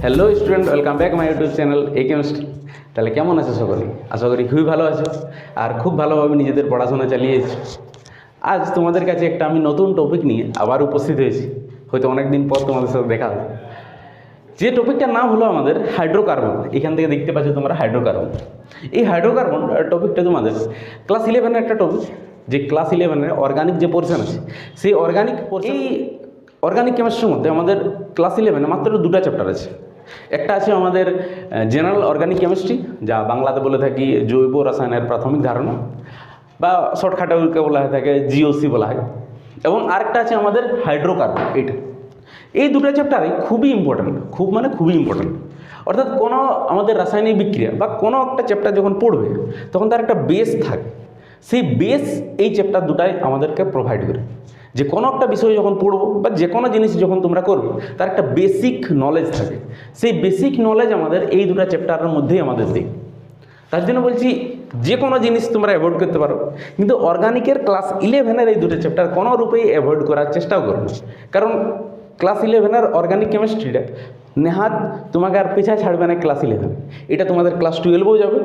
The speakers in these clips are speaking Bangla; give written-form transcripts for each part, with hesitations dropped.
Hello student, welcome back my YouTube channel A chemistry. তাহলে কেমন আছো সকলে? আশা করি খুবই ভালো আছো আর খুব ভালোভাবে নিজেদের পড়াশোনা চালিয়েছো। আজ তোমাদের কাছে একটা আমি নতুন টপিক নিয়ে আবার উপস্থিত হয়েছি। হয়তো অনেক দিন পর তোমাদের সাথে দেখা হবে। যে টপিকটার নাম হলো আমাদের হাইড্রোকার্বন। এখান থেকে দেখতে পাচ্ছ তোমরা হাইড্রোকার্বন। এই হাইড্রোকার্বন টপিকটা তোমাদের ক্লাস 11-এর একটা টপিক, যে ক্লাস 11-এর অর্গানিক যে পোর্শন আছে, সেই অর্গানিক কেমিস্ট্রির মধ্যে আমাদের ক্লাস 11-এ মাত্র দুটো চ্যাপ্টার আছে। একটা আছে আমাদের জেনারেল অর্গানিক কেমিস্ট্রি, যা বাংলাতে বলে থাকি জৈব রসায়নের প্রাথমিক ধারণা, বা শর্টকাটে বলা হয়ে থাকে জিওসি বলা হয়। এবং আরেকটা আছে আমাদের হাইড্রোকার্বন। এই দুটো চ্যাপ্টারই খুবই ইম্পর্ট্যান্ট, খুবই ইম্পর্ট্যান্ট। অর্থাৎ কোনো আমাদের রাসায়নিক বিক্রিয়া বা কোনো একটা চ্যাপ্টার যখন পড়বে তখন তার একটা বেস থাকে। সেই বেস এই চ্যাপ্টার দুটাই আমাদেরকে প্রোভাইড করে। যে কোনো একটা বিষয় যখন পড়বো বা যে কোনো জিনিস যখন তোমরা করবে তার একটা বেসিক নলেজ থাকে। সেই বেসিক নলেজ আমাদের এই দুটো চ্যাপ্টারের মধ্যেই আমাদের দিক। তার জন্য বলছি যে কোনো জিনিস তোমরা অ্যাভয়েড করতে পারো, কিন্তু অর্গানিকের ক্লাস 11-এর এই দুটো চ্যাপ্টার কোনো রূপেই অ্যাভয়েড করার চেষ্টাও করো না। কারণ ক্লাস 11-এর অর্গানিক কেমিস্ট্রিটা নেহাত তোমাকে আর পেছায় ছাড়বে না। ক্লাস 11 এটা তোমাদের ক্লাস 12-এও যাবে,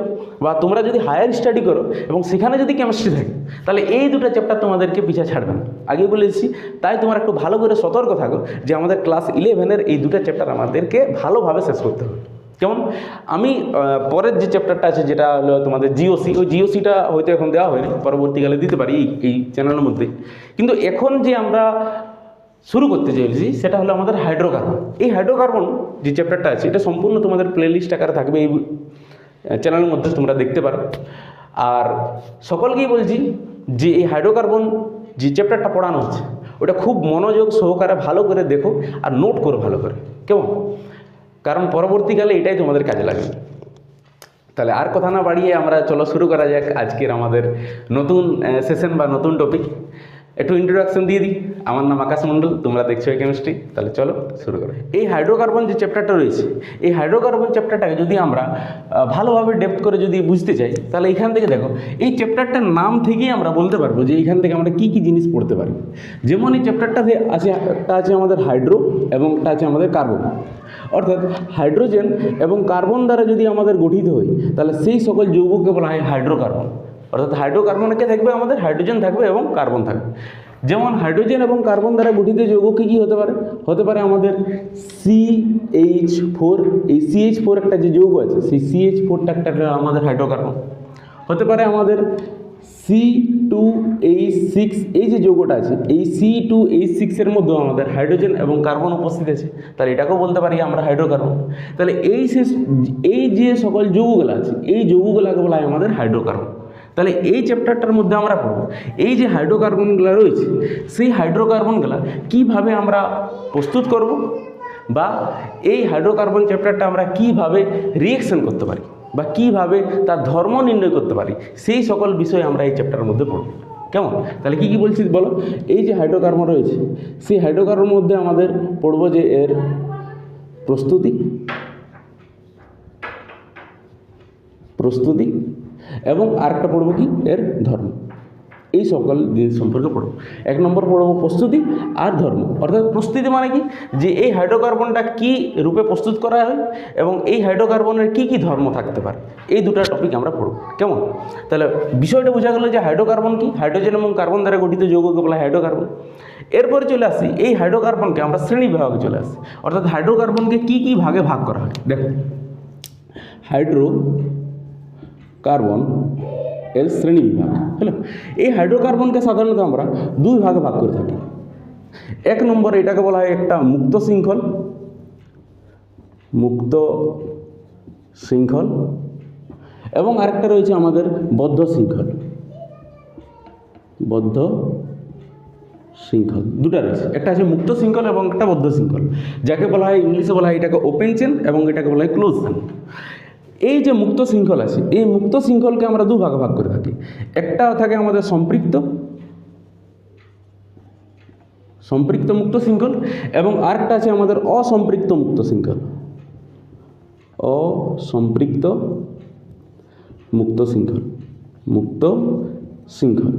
বা তোমরা যদি হায়ার স্টাডি করো এবং সেখানে যদি কেমিস্ট্রি থাকে তাহলে এই দুটো চ্যাপ্টার তোমাদেরকে পিছায় ছাড়বে না। আগে বলে এসেছি, তাই তোমার একটু ভালো করে সতর্ক থাকো যে আমাদের ক্লাস 11-এর এই দুটো চ্যাপ্টার আমাদেরকে ভালোভাবে শেষ করতে হবে। যেমন আমি পরের যে চ্যাপ্টারটা আছে, যেটা হলো তোমাদের জিওসি, ওই জিওসিটা হয়তো এখন দেওয়া হয়নি, পরবর্তীকালে দিতে পারি এই চ্যানেলের মধ্যে। কিন্তু এখন যে আমরা শুরু করতে চাইছি সেটা হলো আমাদের হাইড্রোকার্বন। এই হাইড্রোকার্বন যে চ্যাপ্টারটা আছে এটা সম্পূর্ণ তোমাদের প্লেলিস্ট আকারে থাকবে এই চ্যানেলের মধ্যে, তোমরা দেখতে পারো। আর সকলকেই বলছি যে এই হাইড্রোকার্বন যে চ্যাপ্টারটা পড়ানো হচ্ছে ওটা খুব মনোযোগ সহকারে ভালো করে দেখো আর নোট করো ভালো করে, কেমন? কারণ পরবর্তীকালে এটাই তোমাদের কাজে লাগবে। তাহলে আর কথা না বাড়িয়ে আমরা চলো শুরু করা যাক আজকের আমাদের নতুন সেশন বা নতুন টপিক। একটু ইন্ট্রোডাকশন দিয়ে দিই। আমার নাম আকাশ মণ্ডল, তোমরা দেখছো কেমিস্ট্রি। তাহলে চলো শুরু করো। এই হাইড্রোকার্বন যে চ্যাপ্টারটা রয়েছে, এই হাইড্রোকার্বন চ্যাপ্টারটাকে যদি আমরা ভালোভাবে ডেপথ করে যদি বুঝতে চাই তাহলে এখান থেকে দেখো, এই চ্যাপ্টারটার নাম থেকেই আমরা বলতে পারবো যে এইখান থেকে আমরা কী কী জিনিস পড়তে পারি। যেমন এই চ্যাপ্টারটাতে আছে, একটা আছে আমাদের হাইড্রো এবং একটা আছে আমাদের কার্বন। অর্থাৎ হাইড্রোজেন এবং কার্বন দ্বারা যদি আমাদের গঠিত হয় তাহলে সেই সকল যৌগকে বলা হয় হাইড্রোকার্বন। অর্থাৎ হাইড্রোকার্বনকে থাকবে আমাদের হাইড্রোজেন থাকবে এবং কার্বন থাকবে। যেমন হাইড্রোজেন এবং কার্বন দ্বারা গঠিত যৌগ কী হতে পারে? হতে পারে আমাদের CH4। এই CH4 একটা যে যৌগ আছে, সেই CH4টা একটা আমাদের হাইড্রোকার্বন। হতে পারে আমাদের C2H6, এই যে যৌগটা আছে, এই C2H6-এর মধ্যেও আমাদের হাইড্রোজেন এবং কার্বন উপস্থিত আছে, তাহলে এটাকেও বলতে পারি আমরা হাইড্রোকার্বন। তাহলে এই যে সকল যৌগগুলো আছে, এই যৌগগুলোকে বলা হয় আমাদের হাইড্রোকার্বন। তাহলে এই চ্যাপ্টারটার মধ্যে আমরা পড়ব এই যে হাইড্রোকার্বনগুলো রয়েছে, সেই হাইড্রোকার্বনগুলো কীভাবে আমরা প্রস্তুত করব, বা এই হাইড্রোকার্বন চ্যাপ্টারটা আমরা কীভাবে রিঅ্যাকশন করতে পারি বা কীভাবে তার ধর্ম নির্ণয় করতে পারি, সেই সকল বিষয় আমরা এই চ্যাপ্টারের মধ্যে পড়ব। কেমন? তাহলে কী বলছি বলো। এই যে হাইড্রোকার্বন রয়েছে, সেই হাইড্রোকার্বনের মধ্যে আমাদের পড়ব যে এর প্রস্তুতি এবং আরেকটা পড়ব কি এর ধর্ম। এই সকল জিনিস সম্পর্কে পড়ব। 1 নম্বর পড়ব প্রস্তুতি আর ধর্ম। অর্থাৎ প্রস্তুতি মানে কি, যে এই হাইড্রোকার্বনটা কী রূপে প্রস্তুত করা হয় এবং এই হাইড্রোকার্বনের কী কী ধর্ম থাকতে পারে, এই দুটো টপিক আমরা পড়ব। কেমন? তাহলে বিষয়টা বোঝা গেল যে হাইড্রোকার্বন কি, হাইড্রোজেন এবং কার্বন দ্বারা গঠিত যৌগকে বলা হয় হাইড্রোকার্বন। এরপরে চলে আসি এই হাইড্রোকার্বনকে আমরা শ্রেণী বিভাগে চলে আসি। অর্থাৎ হাইড্রোকার্বনকে কী কী ভাগে ভাগ করা হয়। দেখো, হাইড্রোকার্বন এর শ্রেণী বিভাগ হলো। এই হাইড্রোকার্বনকে সাধারণত আমরা 2 ভাগে ভাগ করে থাকি। 1 নম্বর এটাকে বলা হয় একটা মুক্ত শৃঙ্খল, এবং আরেকটা রয়েছে আমাদের বদ্ধ শৃঙ্খল। দুটো রয়েছে, একটা আছে মুক্ত শৃঙ্খল এবং একটা বদ্ধ শৃঙ্খল, যাকে বলা হয় ইংলিশে বলা হয় এটাকে ওপেন চেন এবং এটাকে বলা হয় ক্লোজ চেন। এই যে মুক্ত শৃঙ্খল আছে, এই মুক্ত শৃঙ্খলকে আমরা 2 ভাগে ভাগ করে থাকি। একটা থাকে আমাদের সম্পৃক্ত মুক্ত শৃঙ্খল, এবং আরেকটা আছে আমাদের অসম্পৃক্ত মুক্ত শৃঙ্খল।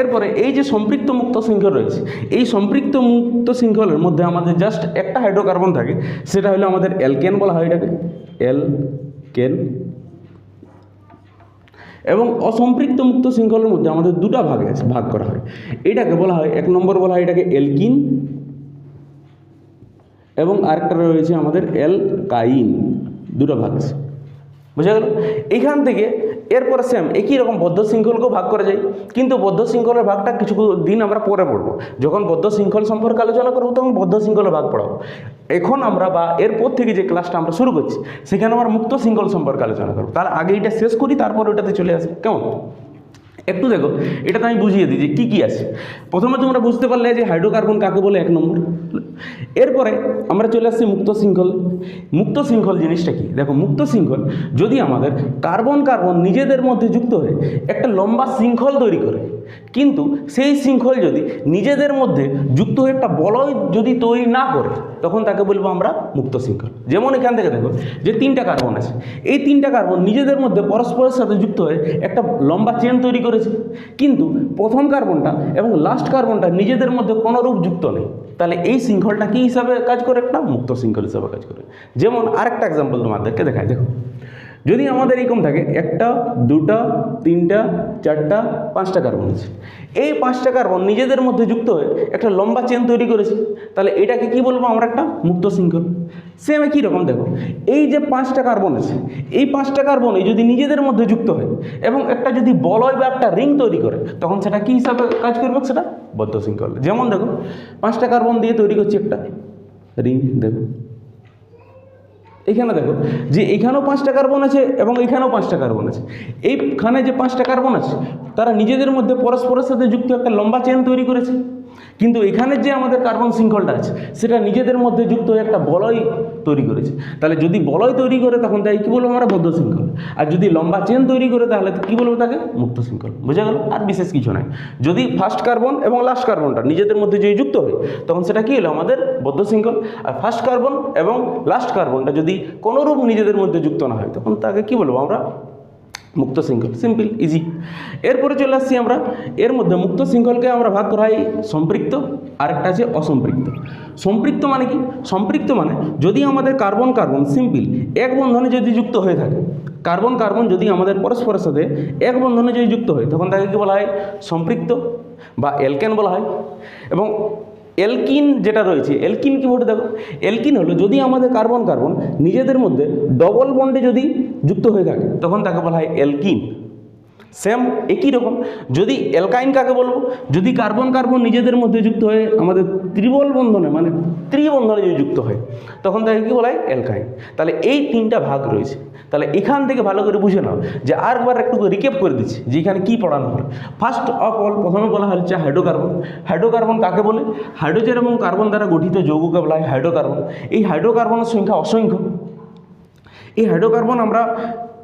এরপরে এই যে সম্পৃক্ত মুক্ত শৃঙ্খল রয়েছে, এই সম্পৃক্ত মুক্ত শৃঙ্খলের মধ্যে আমাদের জাস্ট একটা হাইড্রোকার্বন থাকে, সেটা হলো আমাদের অ্যালকেন বলা হয় এটাকে, অ্যালকেন। এবং অসম্পৃক্ত মুক্ত শৃঙ্খলের মধ্যে আমাদের দুটা ভাগ করা হয়। এটাকে বলা হয়, এক নম্বর বলা হয় এটাকে অ্যালকিন, এবং আরেকটা রয়েছে আমাদের অ্যালকাইন। দুটো ভাগ আছে, বুঝা গেল? এইখান থেকে এরপরে সেম একই রকম বদ্ধ শৃঙ্খলকেও ভাগ করা যায়, কিন্তু বদ্ধ শৃঙ্খলের ভাগটা কিছু দিন আমরা পরে পড়বো। যখন বদ্ধ শৃঙ্খল সম্পর্কে আলোচনা করবো তখন বদ্ধ শৃঙ্খলের ভাগ পড়াবো। এখন আমরা বা এরপর থেকে যে ক্লাসটা আমরা শুরু করছি সেখানে আমরা মুক্ত শৃঙ্খল সম্পর্কে আলোচনা করবো। তার আগে এটা শেষ করি, তারপর ওটাতে চলে আসি, কেমন? একটু দেখো, এটাতে আমি বুঝিয়ে দিই যে কী কী আছে। প্রথমে তোমরা বুঝতে পারলে যে হাইড্রোকার্বন কাকে বলে, 1 নম্বর। এরপরে আমরা চলে আসছি মুক্ত শৃঙ্খল। মুক্ত শৃঙ্খল জিনিসটা কি? দেখো, মুক্ত শৃঙ্খল যদি আমাদের কার্বন কার্বন নিজেদের মধ্যে যুক্ত হয়ে একটা লম্বা শৃঙ্খল তৈরি করে, কিন্তু সেই শৃঙ্খল যদি নিজেদের মধ্যে যুক্ত হয়ে একটা বলয় যদি তৈরি না করে, তখন তাকে বলবো আমরা মুক্ত শৃঙ্খল। যেমন এখান থেকে দেখো যে 3টা কার্বন আছে, এই 3টা কার্বন নিজেদের মধ্যে পরস্পরের সাথে যুক্ত হয়ে একটা লম্বা চেন তৈরি করেছে, কিন্তু প্রথম কার্বনটা এবং লাস্ট কার্বনটা নিজেদের মধ্যে কোনোরূপ যুক্ত নেই। তাহলে এই শৃঙ্খলটা কী হিসাবে কাজ করে? একটা মুক্ত শৃঙ্খল হিসাবে কাজ করে। যেমন আরেকটা এক্সাম্পল তোমাদেরকে দেখায়। দেখো, যদি আমাদের এরকম থাকে 1টা 2টা 3টা 4টা 5টা কার্বন আছে, এই 5টা কার্বন নিজেদের মধ্যে যুক্ত হয়ে একটা লম্বা চেন তৈরি করেছে, তাহলে এটাকে কি বলবো আমরা? একটা মুক্ত শৃঙ্খল। সেম একই রকম দেখো, এই যে 5টা কার্বন আছে, এই 5টা কার্বনই যদি নিজেদের মধ্যে যুক্ত হয় এবং একটা যদি বলয় বা একটা রিং তৈরি করে, তখন সেটা কী হিসাবে কাজ করবে? সেটা বদ্ধ শৃঙ্খল। যেমন দেখো, 5টা কার্বন দিয়ে তৈরি করছে একটা রিং। দেখো এখানে দেখো যে এখানেও 5টা কার্বন আছে এবং এখানেও 5টা কার্বন আছে। এইখানে যে 5টা কার্বন আছে তারা নিজেদের মধ্যে পরস্পরের সাথে যুক্ত একটা লম্বা চেন তৈরি করেছে, কিন্তু এখানে যে আমাদের কার্বন শৃঙ্খলটা আছে সেটা নিজেদের মধ্যে যুক্ত হয়ে একটা বলয় তৈরি করেছে। তাহলে যদি বলয় তৈরি করে তখন তাই কী বলবো আমরা? বদ্ধ শৃঙ্খল। আর যদি লম্বা চেন তৈরি করে তাহলে কী বলবো? তাকে মুক্ত শৃঙ্খল। বুঝা গেল? আর বিশেষ কিছু নাই। যদি ফার্স্ট কার্বন এবং লাস্ট কার্বনটা নিজেদের মধ্যে যদি যুক্ত হয় তখন সেটা কী হলো? আমাদের বদ্ধ শৃঙ্খল। আর ফার্স্ট কার্বন এবং লাস্ট কার্বনটা যদি কোনোরূপ নিজেদের মধ্যে যুক্ত না হয় তখন তাকে কী বলবো আমরা? মুক্ত শৃঙ্খল। Simple, easy. এরপরে চলে আসছি আমরা, এর মধ্যে মুক্ত শৃঙ্খলকে আমরা ভাগ করা হয় সম্পৃক্ত, আরেকটা আছে অসম্পৃক্ত। সম্পৃক্ত মানে কি? সম্পৃক্ত মানে যদি আমাদের কার্বন কার্বন সিম্পল এক বন্ধনে যদি যুক্ত হয়ে থাকে, কার্বন কার্বন যদি আমাদের পরস্পরের সাথে এক বন্ধনে যদি যুক্ত হয় তখন তাকে কী বলা হয়? সম্পৃক্ত বা অ্যালকেন বলা হয়। এবং অ্যালকিন যেটা রয়েছে, অ্যালকিন কি বলতে দেখো, অ্যালকিন হলো যদি আমাদের কার্বন কার্বন নিজেদের মধ্যে ডবল বন্ডে যদি যুক্ত হয়ে থাকে তখন তাকে বলা হয় অ্যালকিন। সেম একই রকম যদি অ্যালকাইন কাকে বলবো? যদি কার্বন কার্বন নিজেদের মধ্যে যুক্ত হয়ে আমাদের ত্রিবল বন্ধনে মানে ত্রিবন্ধনে যদি যুক্ত হয় তখন তাকে কী বলা হয়? অ্যালকাইন। তাহলে এই 3টা ভাগ রয়েছে। তাহলে এখান থেকে ভালো করে বুঝে নাও যে আরেকবার একটু রিক্যাপ করে দিচ্ছি যে এখানে কী পড়ানো হলো। ফার্স্ট অফ অল প্রথমে বলা হচ্ছে হাইড্রোকার্বন। হাইড্রোকার্বন কাকে বলে? হাইড্রোজেন এবং কার্বন দ্বারা গঠিত যৌগকে বলা হয় হাইড্রোকার্বন। এই হাইড্রোকার্বনের সংখ্যা অসংখ্য। এই হাইড্রোকার্বন আমরা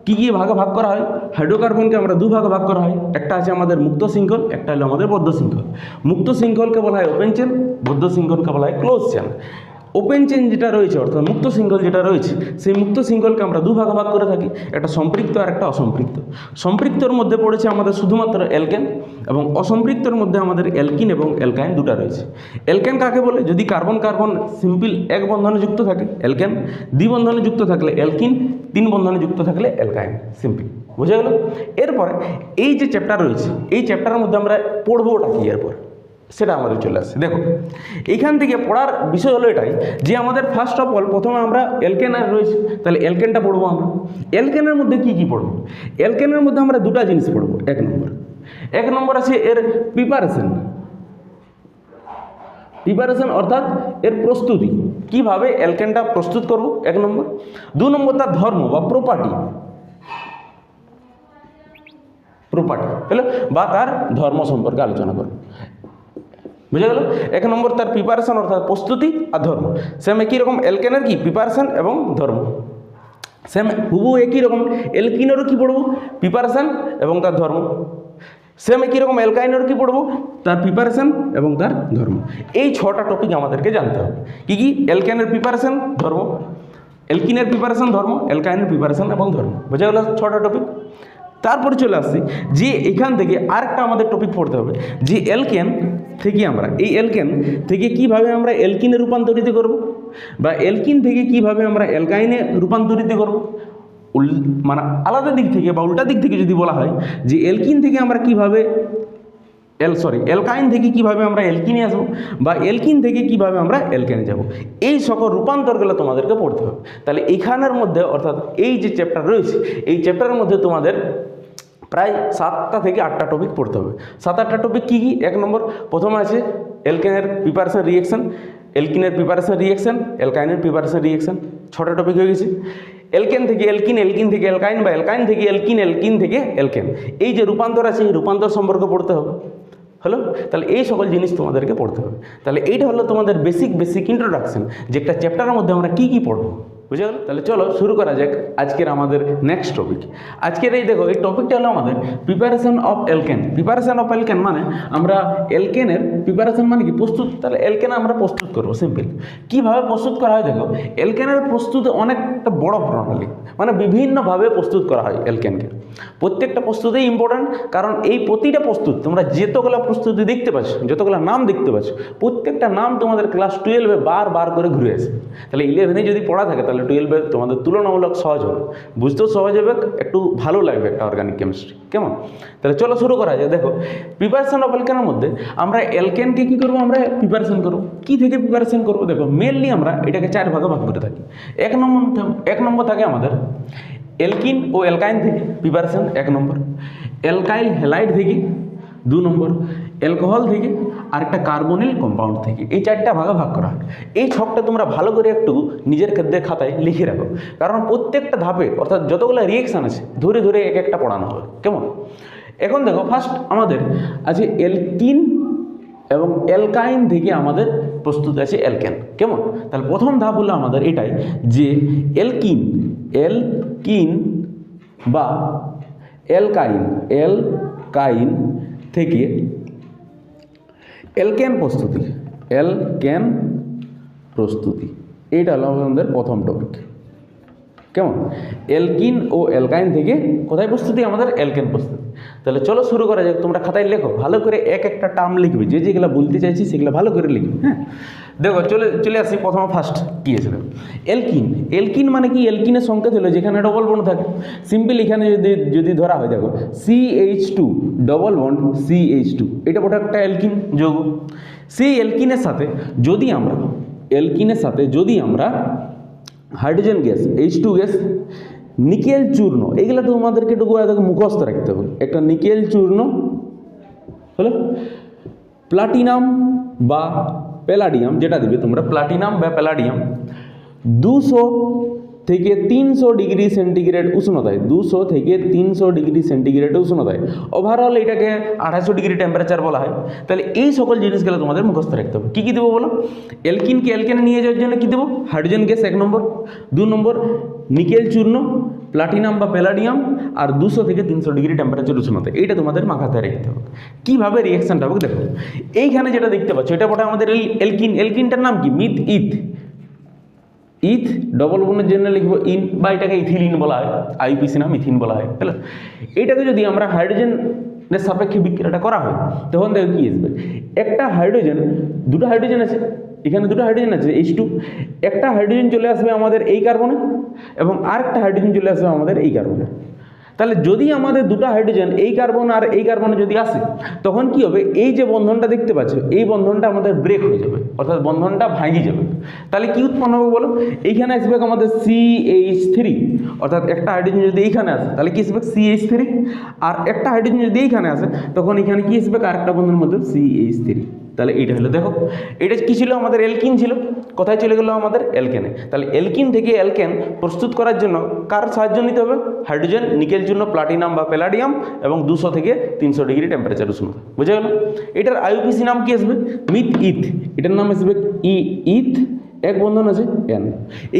কী কী ভাগে ভাগ করা হয়? হাইড্রোকার্বনকে আমরা 2 ভাগে ভাগ করা হয়। একটা আছে আমাদের মুক্ত শৃঙ্খল, একটা হলো আমাদের বদ্ধ শৃঙ্খল। মুক্ত শৃঙ্খলকে বলা হয় ওপেন চেন, বদ্ধ শৃঙ্খলকে বলা হয় ক্লোজ চেন। ওপেন চেন যেটা রয়েছে অর্থাৎ মুক্ত শৃঙ্খল যেটা রয়েছে সেই মুক্ত শৃঙ্খলকে আমরা 2 ভাগে ভাগ করে থাকি, একটা সম্পৃক্ত আর একটা অসম্পৃক্ত। সম্পৃক্তর মধ্যে পড়েছে আমাদের শুধুমাত্র অ্যালকেন, এবং অসম্পৃক্তর মধ্যে আমাদের অ্যালকিন এবং অ্যালকাইন দুটো রয়েছে। অ্যালকেন কাকে বলে? যদি কার্বন কার্বন সিম্পল এক বন্ধনে যুক্ত থাকে অ্যালকেন, দ্বিবন্ধনে যুক্ত থাকলে অ্যালকিন, 3 বন্ধনে যুক্ত থাকলে অ্যালকাইন। সিম্পল, বুঝা গেল? এরপরে এই যে চ্যাপ্টার রয়েছে এই চ্যাপ্টারের মধ্যে আমরা পড়বো ওটা কি এরপর সেটা আমাদের চলে আসছে। দেখো এইখান থেকে পড়ার বিষয় হলো এটাই যে আমাদের ফার্স্ট অফ অল প্রথমে আমরা অ্যালকেন রয়েছে, তাহলে অ্যালকেনটা পড়বো আমরা। অ্যালকেনের মধ্যে কি কি পড়বো? অ্যালকেনের মধ্যে আমরা 2টা জিনিস পড়বো। এক নম্বর আছে এর প্রিপারেশন। প্রিপারেশন অর্থাৎ এর প্রস্তুতি, কিভাবে অ্যালকেনটা প্রস্তুত করব 1 নম্বর। 2 নম্বর তার ধর্ম বা প্রপার্টি হলো বা তার ধর্ম সম্পর্কে আলোচনা করব। বুঝা গেল? 1 নম্বর তার প্রিপারেশন অর্থাৎ প্রস্তুতি আর ধর্ম। সেম একই রকম অ্যালকেনের কি প্রিপারেশন এবং ধর্ম, সেম হুবহু একই রকম অ্যালকিনেরও কী পড়বো? প্রিপারেশন এবং তার ধর্ম। সেম একই রকম অ্যালকাইনেরও কী পড়বো? তার প্রিপারেশন এবং তার ধর্ম। এই 6টা টপিক আমাদেরকে জানতে হবে। কী কী? অ্যালকেনের প্রিপারেশন, ধর্ম, অ্যালকিনের প্রিপারেশন, ধর্ম, অ্যালকাইনের প্রিপারেশন এবং ধর্ম। বুঝা গেল 6টা টপিক। তারপরে চলে আসছি যে এখান থেকে আরেকটা আমাদের টপিক পড়তে হবে যে এলকেন থেকে আমরা এই এলকেন থেকে কিভাবে আমরা এলকিনে রূপান্তরিত করব, বা এলকিন থেকে কিভাবে আমরা অ্যালকাইনে রূপান্তরিত করব। মানে আলাদা দিক থেকে বা উল্টা দিক থেকে যদি বলা হয় যে এলকিন থেকে আমরা কিভাবে অ্যালকাইন থেকে কিভাবে আমরা এলকিনে আসবো, বা এলকিন থেকে কিভাবে আমরা অ্যালকেনে যাব, এই সকল রূপান্তরগুলো তোমাদেরকে পড়তে হবে। তাহলে এখানের মধ্যে অর্থাৎ এই যে চ্যাপ্টার রয়েছে এই চ্যাপ্টারের মধ্যে তোমাদের প্রায় 7টা থেকে 8টা টপিক পড়তে হবে। 7-8টা টপিক কী কী? 1 নম্বর প্রথমে আছে এলকেনের প্রিপারেশন রিঅ্যাকশন, এলকিনের প্রিপারেশন রিঅ্যাকশন, অ্যালকাইনের প্রিপারেশন রিঅ্যাকশন। 6টা টপিক হয়ে গেছে। এলকেন থেকে এলকিন, এলকিন থেকে অ্যালকাইন, বা অ্যালকাইন থেকে এলকিন, এলকিন থেকে অ্যালকেন, এই যে রূপান্তর আছে এই রূপান্তর সম্পর্কে পড়তে হবে। হলো, তাহলে এই সকল জিনিস তোমাদেরকে পড়তে হবে। তাহলে এইটা হলো তোমাদের বেসিক ইন্ট্রোডাকশন, যে একটা চ্যাপ্টারের মধ্যে আমরা কী কী পড়বো, বুঝে গেল? তাহলে চলো শুরু করা যাক আজকের আমাদের নেক্সট টপিক। আজকের এই দেখো এই টপিকটা হলো আমাদের preparation of alkane. Preparation of alkane মানে আমরা অ্যালকেনের প্রিপারেশন মানে কি প্রস্তুত, তাহলে অ্যালকেন আমরা প্রস্তুত করবো। সিম্পল কীভাবে প্রস্তুত করা হয় দেখো, অ্যালকেনের প্রস্তুত অনেকটা বড় প্রণালী, মানে বিভিন্নভাবে প্রস্তুত করা হয় অ্যালকেনকে। প্রত্যেকটা প্রস্তুতেই ইম্পর্ট্যান্ট, কারণ এই প্রতিটা প্রস্তুত তোমরা যতগুলো প্রস্তুতি দেখতে পাচ্ছ, যতগুলো নাম দেখতে পাচ্ছ, প্রত্যেকটা নাম তোমাদের ক্লাস 12-এ বার করে ঘুরে আসে। তাহলে 11-এ যদি পড়া থাকে তাহলে 12-এ তোমাদের তুলনামূলক সহজ হবে, বুঝতেও সহজ হবে, একটু ভালো লাগবে একটা অর্গানিক কেমিস্ট্রি। কেমন? তাহলে চলো শুরু করা যায়। দেখো প্রিপারেশন অফ অ্যালকেনের মধ্যে আমরা অ্যালকেনকে কী করবো, আমরা প্রিপারেশন করবো। কী থেকে প্রিপারেশন করবো? দেখো মেনলি আমরা এটাকে 4 ভাগে ভাগ করে থাকি। 1 নম্বর থাকে আমাদের এলকিন ও অ্যালকাইন থেকে প্রিপারেশন 1 নম্বর, অ্যালকাইল হ্যালাইড থেকে 2 নম্বর, অ্যালকোহল থেকে, আর একটা কার্বনিল কম্পাউন্ড থেকে। এই 4টা ভাগে ভাগ করা হয়। এই ছকটা তোমরা ভালো করে একটু নিজের ক্ষেত্রে খাতায় লিখে রাখো, কারণ প্রত্যেকটা ধাপে অর্থাৎ যতগুলো রিয়েকশান আছে ধরে এক একটা পড়ানো হবে। কেমন? এখন দেখো ফার্স্ট আমাদের আছে এলকিন এবং অ্যালকাইন থেকে আমাদের প্রস্তুত আছে অ্যালকেন। কেমন? তাহলে প্রথম ধাপ হলো আমাদের এটাই যে এলকিন বা অ্যালকাইন থেকে অ্যালকেন প্রস্তুতি, এইটা হলো আমাদের প্রথম টপিক। কেমন? এলকিন ও অ্যালকাইন থেকে কোথায় প্রস্তুতি? আমাদের অ্যালকেন প্রস্তুতি। তাহলে চলো শুরু করা যাক। তোমরা খাতায় লেখো, ভালো করে এক একটা টার্ম লিখবে, যেগুলো বলতে চাইছি সেগুলো ভালো করে লিখবে। হ্যাঁ দেখো চলে আসি প্রথমে ফার্স্ট কী আছে দেখো এলকিন মানে কি? এলকিনের সংকেত হলো যেখানে ডবল বন্ড থাকে। সিম্পল এখানে যদি ধরা হয় দেখো CH2 ডবল বন্ড CH2, এটা ওটা একটা এলকিন যৌগ। সেই এলকিনের সাথে যদি আমরা hydrogen gas H2 gas, nickel চূর্ণ, এগুলো তো আমাদেরকে একটু মুখস্থ রাখতে হবে। একটা নিকেল চূর্ণ হলো, প্লাটিনাম বা প্যালাডিয়াম, যেটা দিবে তোমরা প্লাটিনাম বা প্যালাডিয়াম 200 থেকে 300 ডিগ্রি সেন্টিগ্রেড উষ্ণতায়, 200 থেকে 300 ডিগ্রি সেন্টিগ্রেড উষ্ণতায়, ওভারঅল এটাকে 250 ডিগ্রি টেম্পারেচার বলা হয়। তাহলে এই সকল জিনিসগুলো তোমাদের মুখস্থ রাখতে হবে। কী দেবো বলো? এলকিনকে অ্যালকেনে নিয়ে যাওয়ার জন্য কী দেবো? হাইড্রোজেন গ্যাস 1 নম্বর, 2 নম্বর নিকেল চূর্ণ, প্লাটিনাম বা প্যালাডিয়াম, আর 200 থেকে 300 ডিগ্রি টেম্পারেচার উষ্ণতায়। এইটা তোমাদের মাথায় রাখতে হবে। কীভাবে রিয়াকশানটা হবে দেখো, এইখানে যেটা দেখতে পাচ্ছ এটা বটে আমাদের এলকিনটার নাম কি? ইথ ডবল বন্ডের জন্য লিখবো ইন, বা এটাকে ইথিলিন বলা হয়, আইপিসি নাম ইথিন বলা হয়। হ্যালো, এটাকে যদি আমরা হাইড্রোজেনের সাপেক্ষে বিক্রিয়াটা করা হয় তখন দেখো কী আসবে। একটা হাইড্রোজেন, 2টা হাইড্রোজেন আছে, এখানে 2টা হাইড্রোজেন আছে H2, একটা হাইড্রোজেন চলে আসবে আমাদের এই কার্বনে, এবং আরেকটা হাইড্রোজেন চলে আসবে আমাদের এই কার্বনে। তাহলে যদি আমাদের 2টা হাইড্রোজেন এই কার্বন আর এই কার্বনে যদি আসে তখন কি হবে? এই যে বন্ধনটা দেখতে পাচ্ছ এই বন্ধনটা আমাদের ব্রেক হয়ে যাবে, অর্থাৎ বন্ধনটা ভাঙি যাবে। তাহলে কি উৎপন্ন হবে বলো? এইখানে আসবে আমাদের CH3, অর্থাৎ একটা হাইড্রোজেন যদি এইখানে আসে তাহলে কি আসবে? CH3, আর একটা হাইড্রোজেন যদি এইখানে আসে তখন এখানে কি আসবে? আরেকটা বন্ধনের মধ্যে CH3। তাহলে এইটা হলো, দেখো এটা কি ছিল? আমাদের এলকিন ছিল, কোথায় চলে গেলো? আমাদের অ্যালকেনে। তাহলে এলকিন থেকে অ্যালকেন প্রস্তুত করার জন্য কার সাহায্য নিতে হবে? হাইড্রোজেন, নিকেল চূর্ণ, প্লাটিনাম বা প্যালাডিয়াম, এবং 200 থেকে 300 ডিগ্রি টেম্পারেচার উষ্ণতা। বুঝে গেল? এটার আইউপিসি নাম কি আসবে? ইথ, এটার নাম আসবে ইথ, 1 বন্ধন আছে N।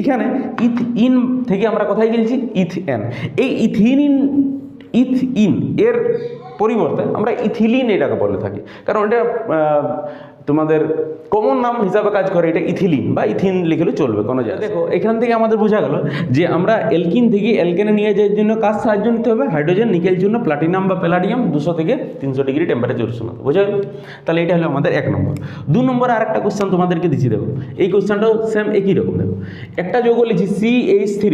এখানে ইথ-ইন থেকে আমরা কোথায় গেছি? ইথ-এন। এই ইথ-ইন এর পরিবর্তে আমরা ইথিলিন এটাকে বলে থাকি, কারণ এটা তোমাদের কমন নাম হিসাবে কাজ করে, এটা ইথিলিন বা ইথিন লিখলে চলবে কোনো জায়গায়। দেখো এখান থেকে আমাদের বোঝা গেল যে আমরা অ্যালকিন থেকে অ্যালকেনে নিয়ে যাওয়ার জন্য কাজ সাহায্য নিতে হবে, হাইড্রোজেন, নিকেল, চূর্ণ, প্লাটিনাম বা প্যালাডিয়াম 200 থেকে 300 ডিগ্রি টেম্পারেচার উষ্ণতা। বোঝা গেল? তাহলে এটা হলো আমাদের 1 নম্বর। 2 নম্বরে আরেকটা কোশ্চেন তোমাদেরকে দিচ্ছি, দেখো এই কোশ্চেনটাও সেম একই রকম। দেখো একটা যৌগ লিখছি CH3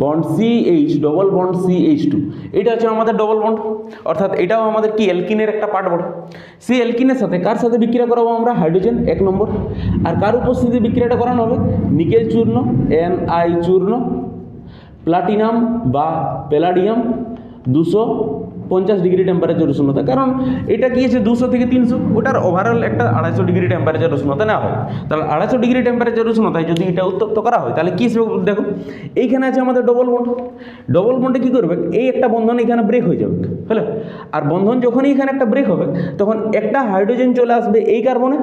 bond CH double bond CH2, এটা হচ্ছে আমাদের ডবল বন্ড, অর্থাৎ এটাও আমাদের কি অ্যালকিনের একটা পার্ট বটে। সেই অ্যালকিনের সাথে কার সাথে বিক্রিয়া করাবো আমরা? হাইড্রোজেন 1 নম্বর। আর কার উপস্থিতি বিক্রিয়াটা করানো হবে? নিকেল চূর্ণ Ni চূর্ণ, প্লাটিনাম বা প্যালাডিয়াম 250 ডিগ্রি টেম্পারেচার উষ্ণতা। কারণ এটা কি আছে 200 থেকে 300, ওটার ওভারঅল একটা 250 ডিগ্রি টেম্পারেচার উষ্ণতা নেওয়া হয়। তাহলে 250 ডিগ্রি টেম্পারেচার উষ্ণতায় যদি এটা উত্তপ্ত করা হয় তাহলে কী হিসেবে দেখো, এইখানে আছে আমাদের ডবল বন্ড। ডবল বন্ডে কী করবে? এই একটা বন্ধন এখানে ব্রেক হয়ে যাবে, হলো। আর বন্ধন যখনই এখানে একটা ব্রেক হবে তখন একটা হাইড্রোজেন চলে আসবে এই কার্বনে,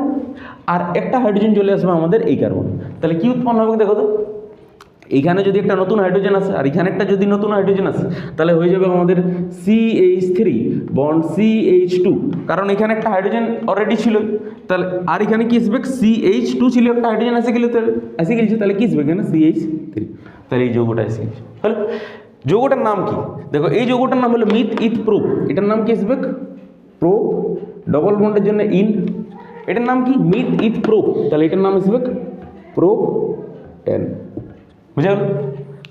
আর একটা হাইড্রোজেন চলে আসবে আমাদের এই কার্বনে। তাহলে কি উৎপন্ন হবে দেখো তো, এইখানে যদি একটা নতুন হাইড্রোজেন আসে আর এখানে একটা যদি নতুন হাইড্রোজেন আসে তাহলে হয়ে যাবে আমাদের CH3 বন্ড CH2, কারণ এখানে একটা হাইড্রোজেন অলরেডি ছিল। তাহলে আর এখানে কি আসবে? CH2 ছিল, একটা হাইড্রোজেন এসে গেছে, তাহলে কি আসবে এখানে? CH3। তাহলে এই যৌগটা এসে গেছে, হলো। যৌগটার নাম কি দেখো, এই যৌগটার নাম হলো মিথ ইথ প্রোপ। এটার নাম কি আসবে? প্রোপ, ডবল বন্ডের জন্য ইন। এটার নাম কি? Meth eth prop. তাহলে এটার নাম আসবে প্রোপ N। বুঝে গেল?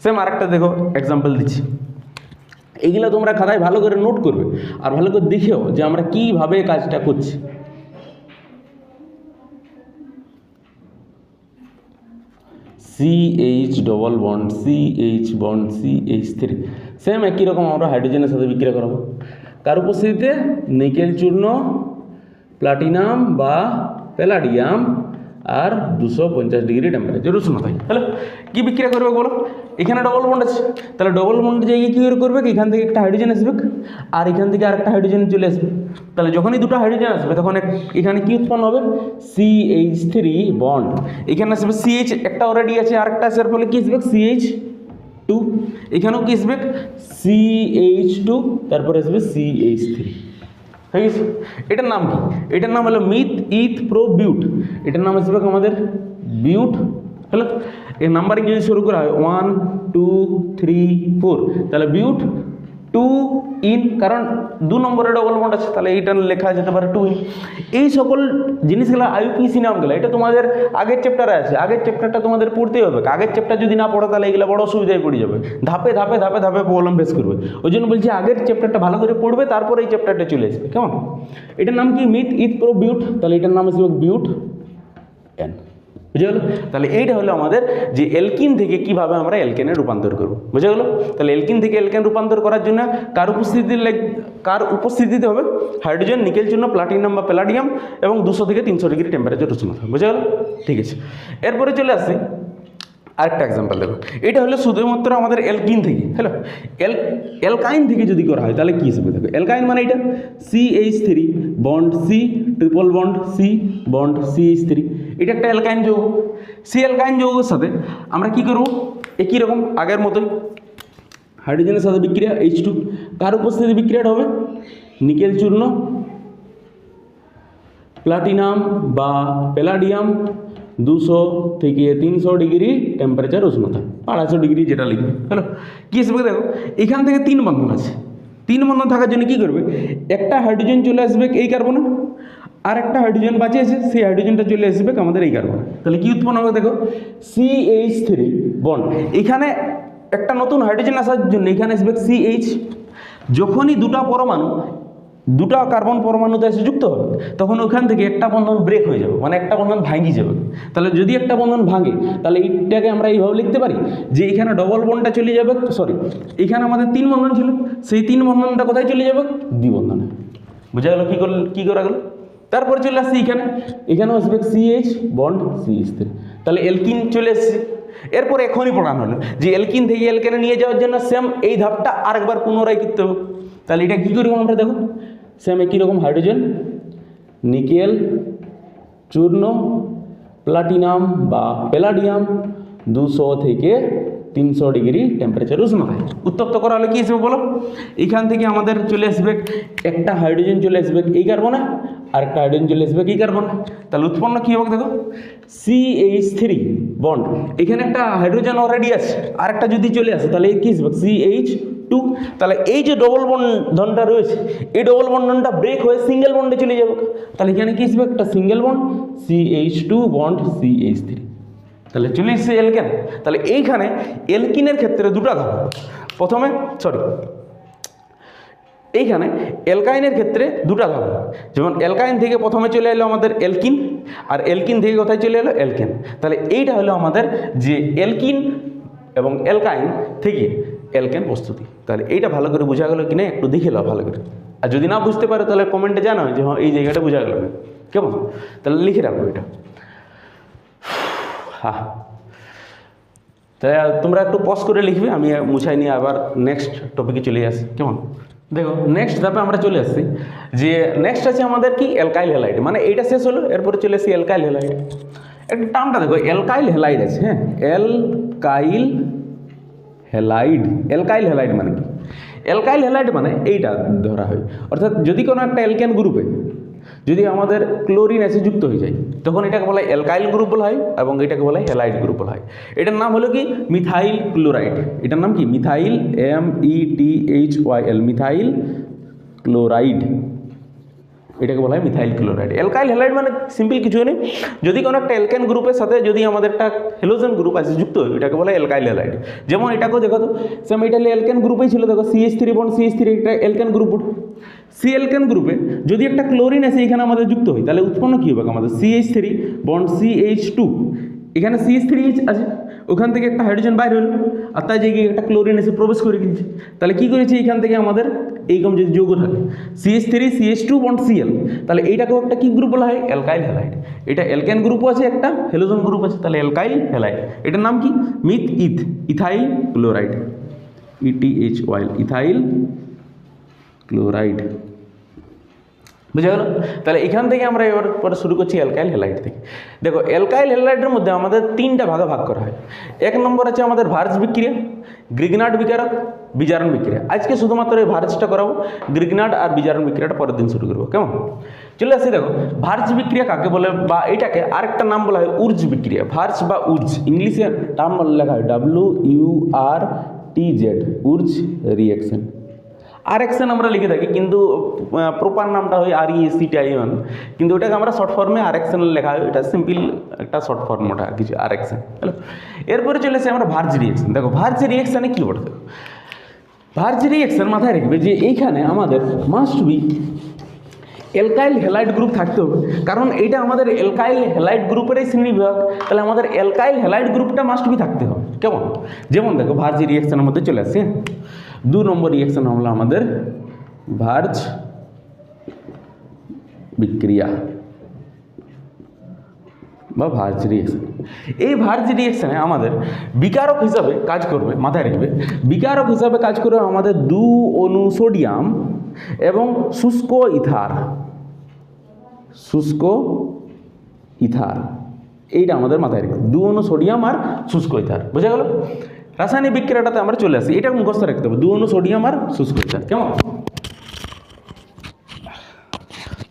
সেম আরেকটা দেখো এক্সাম্পল দিচ্ছি, এইগুলো তোমরা খাতায় ভালো করে নোট করবে আর ভালো করে দেখেও যে আমরা কীভাবে কাজটা করছি। CH double bond CH bond CH3, same একই রকম আমরা হাইড্রোজেনের সাথে বিক্রিয়া করাবো। কার উপস্থিতিতে? নিকেল চূর্ণ, প্লাটিনাম বা প্যালাডিয়াম আর 250 ডিগ্রি টেম্পারেচার উষ্ণতায়। হ্যালো, কী বিক্রিয়া করবে বলো? এখানে ডবল বন্ড আছে, তাহলে ডবল বন্ডের জায়গায় কী করবে? এখান থেকে একটা হাইড্রোজেন আসবে আর এখান থেকে আরেকটা হাইড্রোজেন চলে আসবে। তাহলে যখনই দুটো হাইড্রোজেন আসবে তখন এখানে কী উৎপন্ন হবে? CH3 bond. এখানে আসবে CH, একটা অলরেডি আছে, আরেকটা আসার ফলে কী আসবে? CH2। এখানেও কি আসবে? CH2, তারপরে আসবে CH3। হয়ে গেছে? এটার নাম কি? এটার নাম হলো মিথ ইথ প্রো বিউট। এটার নাম আসবে আমাদের বিউট, হলো। এর নাম্বারিং যদি শুরু করা হয় 1 2 3 4, তাহলে বিউট 2 ইন, কারণ 2 নম্বরে ডবল বন্ড আছে, তাহলে এইটা লেখা যেতে পারে 2 ইন। এই সকল জিনিসগুলো IUPAC নামগুলো এটা তোমাদের আগের চ্যাপ্টারে আছে, আগের চ্যাপ্টারটা তোমাদের পড়তেই হবে। আগের চ্যাপ্টার যদি না পড়ো তাহলে এগুলো বড় অসুবিধায় পড়ে যাবে, ধাপে ধাপে ধাপে ধাপে প্রবলেম ফেস করবে। ওই জন্য বলছি আগের চ্যাপ্টারটা ভালো করে পড়বে, তারপর এই চ্যাপ্টারটা চলে আসবে, কেমন? এটার নাম কি? মিথ ইথ প্রো বিউট, তাহলে এটার নাম আসবে বিউট N। বুঝে গেলো? তাহলে এইটা হলো আমাদের যে অ্যালকিন থেকে কিভাবে আমরা অ্যালকেনে রূপান্তর করব। বুঝে গেলো? তাহলে অ্যালকিন থেকে অ্যালকেন রূপান্তর করার জন্য কার উপস্থিতিতে হবে? হাইড্রোজেন, নিকেল চূর্ণ, প্লাটিনাম বা প্যালাডিয়াম এবং 200 থেকে 300 ডিগ্রি টেম্পারেচার উষ্ণতা। বুঝে গেলো? ঠিক আছে, এরপরে চলে আসছি আরেকটা এক্সাম্পল। দেখো এটা হলো শুধুমাত্র আমাদের অ্যালকিন থেকে, হ্যালো। অ্যালকাইন থেকে যদি করা হয় তাহলে কী হিসেবে? দেখো অ্যালকাইন মানে এটা CH3 bond C triple bond C bond CH3, এটা একটা অ্যালকাইন যৌগ। সেই অ্যালকাইন যৌগের সাথে আমরা কি করব? একই রকম আগের মতোই হাইড্রোজেনের সাথে বিক্রিয়া H2। কার উপস্থিতি বিক্রিয়াটা হবে? নিকেল চূর্ণ, প্লাটিনাম বা প্যালাডিয়াম 200 থেকে 300 ডিগ্রি টেম্পারেচার উষ্ণতা, 250 ডিগ্রি যেটা লিখবে, হ্যালো। কী হিসেবে? দেখো এখান থেকে 3 বন্ধন আছে, 3 বন্ধন থাকার জন্য কী করবে? একটা হাইড্রোজেন চলে আসবে এই কার্বনে, আর একটা হাইড্রোজেন বাঁচে আছে, সেই হাইড্রোজেনটা চলে আসবে আমাদের এই কার্বনে। তাহলে কী উৎপন্ন হবে? দেখো CH3 বন্ড, এখানে একটা নতুন হাইড্রোজেন আসার জন্য এখানে আসবে CH। যখনই দুটা কার্বন পরমাণুতে এসে যুক্ত হবে তখন ওখান থেকে একটা বন্ধন ব্রেক হয়ে যাবে, মানে একটা বন্ধন ভাঙি যাবে। তাহলে যদি একটা বন্ধন ভাঙে তাহলে এইটাকে আমরা এইভাবে লিখতে পারি যে এখানে ডবল বন্ডটা চলে যাবে, এখানে আমাদের 3 বন্ধন ছিল, সেই 3 বন্ধনটা কোথায় চলে যাবে? দ্বিবন্ধনে। বোঝা গেল কী করা গেল? তারপরে চলে আসছে এখানেও আসবে CH বন্ড CH3, তাহলে অ্যালকিন চলে এসছে। এরপর এখনই পড়ানো হলো যে অ্যালকিন থেকে অ্যালকেনে নিয়ে যাওয়ার জন্য সেম এই ধাপটা আরেকবার পুনরায় করতে হবে। তাহলে এটা কী করবো আমরা? দেখো সেম একই রকম হাইড্রোজেন, নিকেল চূর্ণ, প্লাটিনাম বা প্যালাডিয়াম 200 থেকে 300 ডিগ্রি টেম্পারেচার উষ্ণতায় উত্তপ্ত করা হলে কী হিসেবে বলো? এখান থেকে আমাদের চলে আসবে একটা হাইড্রোজেন চলে আসবে এই কার্বনে, আরেকটা হাইড্রোজেন চলে আসবে কি কার্বন, তাহলে উৎপন্ন কী হবে দেখো CH3 বন্ড, এখানে একটা হাইড্রোজেন অলরেডি আছে, আরেকটা যদি চলে আসে তাহলে কী আসবে CH2, তাহলে এই যে ডবল বন্ধনটা রয়েছে এই ডবল বন্ধনটা ব্রেক হয়ে সিঙ্গেল বন্ডে চলে যাবে, তাহলে এখানে কী আসবে একটা single bond CH2 bond CH3, তাহলে চলে এসছে এলকেন। তাহলে এইখানে এলকিনের ক্ষেত্রে দুটো ধাপ, প্রথমে এইখানে অ্যালকাইনের ক্ষেত্রে দুটো ধাপ, যেমন অ্যালকাইন থেকে প্রথমে চলে এলো আমাদের অ্যালকিন, আর অ্যালকিন থেকে কোথায় চলে এলো অ্যালকেন। তাহলে এইটা হলো আমাদের যে অ্যালকিন এবং অ্যালকাইন থেকে অ্যালকেন প্রস্তুতি। তাহলে এইটা ভালো করে বোঝা গেল কি না একটু দেখে নাও ভালো করে, আর যদি না বুঝতে পারো তাহলে কমেন্টে জানাও যে হ্যাঁ এই জায়গাটা বোঝা গেল না, কেমন? তাহলে লিখে রাখো এটা। হ্যাঁ, তাই তোমরা একটু পজ করে লিখবে, আমি মুছাই নিয়ে আবার নেক্সট টপিকে চলে আসি, কেমন? দেখো নেক্সট ধাপে আমরা চলে আসছি, যে নেক্সট আছে আমাদের কি অ্যালকাইল হ্যালাইড, মানে এইটা শেষ হলো, এরপরে চলে আসি অ্যালকাইল হ্যালাইড। একটা টার্মটা দেখো অ্যালকাইল হ্যালাইড আছে, হ্যাঁ অ্যালকাইল হ্যালাইড। অ্যালকাইল হ্যালাইড মানে কি? অ্যালকাইল হ্যালাইড মানে এইটা ধরা হয়, অর্থাৎ যদি কোনো একটা অ্যালকেন গ্রুপে যদি আমাদের ক্লোরিন এসে যুক্ত হয়ে যায় তখন এটাকে বলা হয় অ্যালকাইল গ্রুপ বলা হয় এবং এটাকে বলা হয় হ্যালাইড গ্রুপ বলা হয়। এটার নাম হলো কি মিথাইল ক্লোরাইড, এটার নাম কি মিথাইল METHYL মিথাইল ক্লোরাইড, এটাকে বলা হয় মিথাইল ক্লোরাইড। অ্যালকাইল হ্যালাইড মানে সিম্পল কিছু নেই, যদি কোনো একটা অ্যালকেন গ্রুপের সাথে যদি আমাদের একটা হ্যালোজেন গ্রুপ আছে যুক্ত হয় এটাকে বলা হয় অ্যালকাইল হ্যালাইড। যেমন এটাকেও দেখো তো সেম এটা অ্যালকেন গ্রুপেই ছিল, দেখো CH3 বন্ড CH3 একটা অ্যালকেন গ্রুপ, সি অ্যালকেন গ্রুপে যদি একটা ক্লোরিন এসে এখানে আমাদের যুক্ত হয় তাহলে উৎপন্ন কী হবে আমাদের CH3 বন্ড CH2, এখানে CH3 আছে, ওখান থেকে একটা হাইড্রোজেন বাইর হলো আর তাই যে একটা ক্লোরিন এসে প্রবেশ করে গিয়েছে, তাহলে কী করেছে এখান থেকে আমাদের এইরকম যদি যৌগ থাকে CH3 CH2 বন্ড Cl, তাহলে এইটাকেও একটা কী গ্রুপ বলা হয় অ্যালকাইল হ্যালাইড। এটা অ্যালকেন গ্রুপও আছে একটা হ্যালোজেন গ্রুপ আছে, তাহলে অ্যালকাইল হ্যালাইড। এটার নাম কি ethyl chloride ETHYL ethyl chloride, বুঝা গেল? তাহলে এখান থেকে আমরা এবার পরে শুরু করছি অ্যালকাইল হ্যালাইড থেকে। দেখো অ্যালকাইল হ্যালাইডের মধ্যে আমাদের তিনটা ভাগে ভাগ করা হয়। এক নম্বর আছে আমাদের ভার্জ বিক্রিয়া, গ্রিগনার্ড বিকারক, বিজারণ বিক্রিয়া। আজকে শুধুমাত্র এই ভার্জটা করাবো, গ্রিগনার্ড আর বিজারণ বিক্রিয়াটা পরের দিন শুরু করবো, কেমন? চলে আসি। দেখো ভার্জ বিক্রিয়া কাকে বলে, বা এটাকে আরেকটা নাম বলা হয় উর্জ বিক্রিয়া। ভার্জ বা উর্জ ইংলিশে টার্ম লেখা হয় WURTZ, উর্জ রিঅ্যাকশন। আরএক্সএন আমরা লিখে থাকি কিন্তু প্রপার নামটা হয় REACTION, কিন্তু ওটাকে আমরা শর্ট ফর্মে আরএক্সএন লেখা হয়, এটা সিম্পল একটা শর্ট ফর্ম ওটা কিছু আরএক্সএন। হ্যালো, এরপরে চলে এসে আমরা ভার্জ রিঅ্যাকশন। দেখো ভার্জ রিঅ্যাকশানে কী বলতে, ভার্জ রিঅ্যাকশন মাথায় রাখবে যে এইখানে আমাদের must be alkyl halide group থাকতে হবে, কারণ এইটা আমাদের অ্যালকাইল হ্যালাইড গ্রুপেরই শ্রেণীবিভাগ, তাহলে আমাদের অ্যালকাইল হ্যালাইড গ্রুপটা মাস্ট বি থাকতে হবে, কেমন? যেমন দেখো ভার্জ রিঅ্যাকশনের মধ্যে চলে আসছে 2 নম্বর রিঅ্যাকশন হলো আমাদের ভার্জ বিক্রিয়া বা ভার্জ রিঅ্যাকশন। এই ভার্জ রিঅ্যাকশনে আমাদের বিকারক হিসাবে কাজ করবে, মাথায় রাখবে বিকারক হিসাবে কাজ করবে আমাদের 2 অণু সোডিয়াম এবং শুষ্ক ইথার, শুষ্ক ইথার, এইটা আমাদের মাথায় রাখবে 2 অণু সোডিয়াম আর শুষ্ক ইথার, বোঝা গেল? রাসায়নিক বিক্রিয়াটাতে আমরা চলে আসি, এটা মুখস্থ রাখতে হবে 2 অণু সোডিয়াম আর শুষ্ক ইথার, কেমন?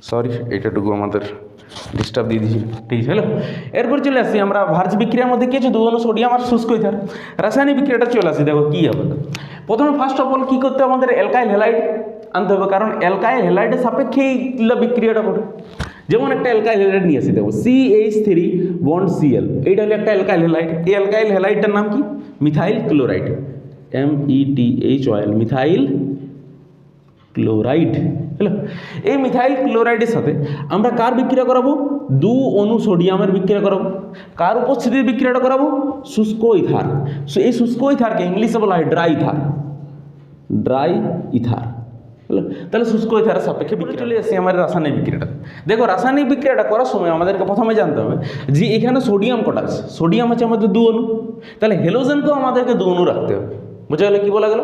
সরি এইটাটুকু আমাদের ডিস্টার্ব দিয়ে দিয়েছি, ঠিক আছে? হ্যালো, এরপর চলে আসি আমরা ভার্জ বিক্রিয়ার মধ্যে কি আছে 2 অণু সোডিয়াম আর শুষ্ক ইথার। রাসায়নিক বিক্রিয়াটা চলে আসি, দেখো কী হবে। প্রথমে ফার্স্ট অফ অল কী করতে হবে, আমাদের অ্যালকাইল হ্যালাইড আনতে হবে, কারণ অ্যালকাইল হ্যালাইডের সাপেক্ষেই বিক্রিয়াটা ঘটে। যেমন একটা অ্যালকাইল হ্যালাইড নিয়ে আসি, দেখো CH3 বন্ড Cl, এইটা হলো একটা অ্যালকাইল হ্যালাইড। এই অ্যালকাইল হ্যালাইডটার নাম কি methyl chloride, METHYL methyl chloride. Hello, এই মিথাইল ক্লোরাইডের সাথে আমরা কার বিক্রিয়া করাবো, 2 অণু সোডিয়ামের বিক্রিয়া করাবো। কার উপস্থিতিতে বিক্রিয়াটা করাবো, শুষ্ক ইথার। এই শুষ্ক ইথারকে ইংলিশে বলা হয় ড্রাই ইথার, ড্রাই ইথার। হলো, তাহলে শুষ্ক ইথারের সাপেক্ষে বিক্রিয়া। চলে আসি আমার রাসায়নিক বিক্রিয়াটা। দেখো রাসায়নিক বিক্রিয়াটা করার সময় আমাদেরকে প্রথমে জানতে হবে যে এখানে সোডিয়াম কটা আছে। সোডিয়াম আছে আমাদের 2 অণু, তাহলে হ্যালোজেনকেও আমাদেরকে 2 অণু রাখতে হবে। বুঝা গেল কি বলা গেল?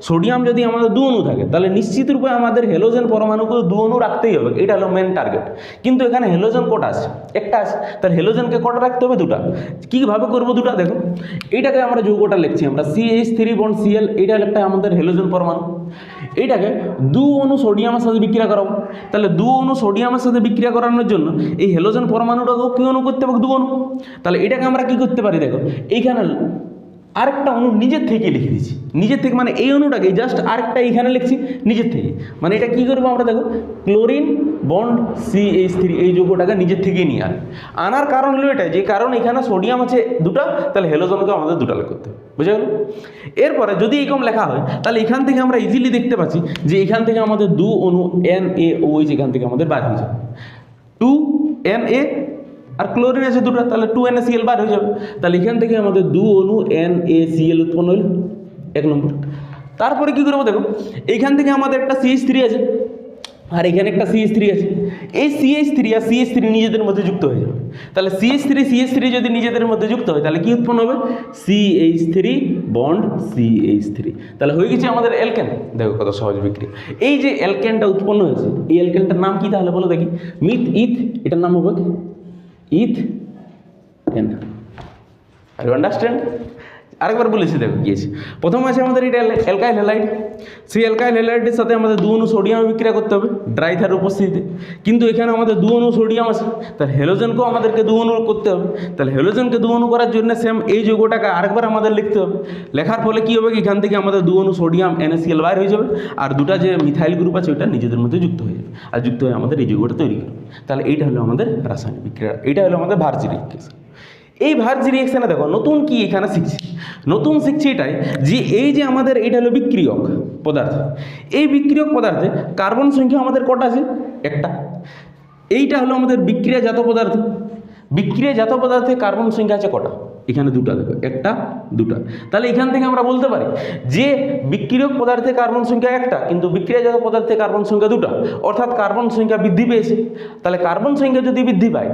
সোডিয়াম যদি আমাদের 2 অণু থাকে তাহলে নিশ্চিত রূপে আমাদের হ্যালোজেন পরমাণুকে 2 অণু রাখতেই হবে, এটা হলো মেন টার্গেট। কিন্তু এখানে হ্যালোজেন কটা আছে? একটা আছে, তাহলে হ্যালোজেনকে কটা রাখতে হবে? 2টা। কীভাবে করবো 2টা? দেখো এইটাকে আমরা যৌগটা লিখছি আমরা CH3 বন্ড Cl, এইটা একটা আমাদের হ্যালোজেন পরমাণু। এইটাকে 2 অণু সোডিয়ামের সাথে বিক্রিয়া করাবো, তাহলে 2 অণু সোডিয়ামের সাথে বিক্রিয়া করানোর জন্য এই হ্যালোজেন পরমাণুটাকেও কি অণু করতে হবে? 2 অণু। তাহলে এটাকে আমরা কি করতে পারি? দেখো এইখানে আরেকটা অণু নিজের থেকে লিখে দিচ্ছি, নিজের থেকে মানে এই অণুটাকে জাস্ট আরেকটা এইখানে লিখছি নিজের থেকে, মানে এটা কি করবো আমরা? দেখো ক্লোরিন বন্ড CH3 এই যৌগটাকে নিজের থেকেই নিয়ে আনার কারণ হলো এটা, যে কারণ এখানে সোডিয়াম আছে 2টা, তাহলে হ্যালোজেনকে আমাদের 2টা করতে হবে। বুঝে গেল? এরপরে যদি এইরকম লেখা হয় তাহলে এখান থেকে আমরা ইজিলি দেখতে পাচ্ছি যে এখান থেকে আমাদের 2 অণু NaOH এখান থেকে আমাদের বার হয়ে যাবে, 2Na আর ক্লোরিন আছে 2টা, তাহলে 2NaCl বার হয়ে যাবে। তাহলে এখান থেকে আমাদের 2 অণু NaCl উৎপন্ন হলো, 1 নম্বর। তারপরে কি করবো? দেখো এইখান থেকে আমাদের একটা CH3 আছে আর এখানে একটা CH3 আছে, এই CH3 আর CH3 নিজেদের মধ্যে যুক্ত হয়ে যাবে। তাহলে CH3 যদি নিজেদের মধ্যে যুক্ত হয় তাহলে কি উৎপন্ন হবে? CH3 বন্ড CH3, তাহলে হয়ে গেছে আমাদের অ্যালকেন। দেখো কত সহজ বিক্রিয়া। এই যে অ্যালকেনটা উৎপন্ন হয়েছে, এই অ্যালকেনটার নাম কি তাহলে বলো দেখি? মিথ ইথ, এটার নাম হবে ইথ এন। Are you understand? আরেকবার বলেছি, দেখো কি আছে। প্রথম আছে আমাদের এটা অ্যালকাইল হ্যালাইড, সেই অ্যালকাইল হ্যালাইডের সাথে আমাদের 2 অণু সোডিয়াম বিক্রিয়া করতে হবে ড্রাইথার উপস্থিতিতে, কিন্তু এখানে আমাদের 2 অণু সোডিয়াম আছে, তাহলে হ্যালোজেনকেও আমাদেরকে 2 অণু করতে হবে। তাহলে হ্যালোজেনকে 2 অণু করার জন্য সেম এই যৌগটাকে আরেকবার আমাদের লিখতে হবে। লেখার ফলে কী হবে? এখান থেকে আমাদের 2 অণু সোডিয়াম NaCl বার হয়ে যাবে, আর 2টা যে মিথাইল গ্রুপ আছে ওটা নিজেদের মধ্যে যুক্ত হয়ে যাবে, আর যুক্ত হয়ে আমাদের এই যৌগটা তৈরি করবে। তাহলে এইটা হলো আমাদের রাসায়নিক বিক্রিয়া, এইটা হলো আমাদের ভার্জি রিঅ্যাকশন। এই ভার্জি রিঅ্যাকশনে দেখো নতুন কি এখানে শিখছি, নতুন শিখছি এটাই যে এই যে আমাদের এটা হলো বিক্রিয়ক পদার্থ, এই বিক্রিয়ক পদার্থে কার্বন সংখ্যা আমাদের কটা আছে? একটা। এইটা হলো আমাদের বিক্রিয়াজাত পদার্থ, বিক্রিয়াজাত পদার্থে কার্বন সংখ্যা আছে কটা? এখানে 2টা, দেখো 1টা 2টা। তাহলে এখান থেকে আমরা বলতে পারি যে বিক্রিয়ক পদার্থে কার্বন সংখ্যা 1টা, কিন্তু বিক্রিয়াজাত পদার্থে কার্বন সংখ্যা 2টা, অর্থাৎ কার্বন সংখ্যা বৃদ্ধি পেয়েছে। তাহলে কার্বন সংখ্যা যদি বৃদ্ধি পায়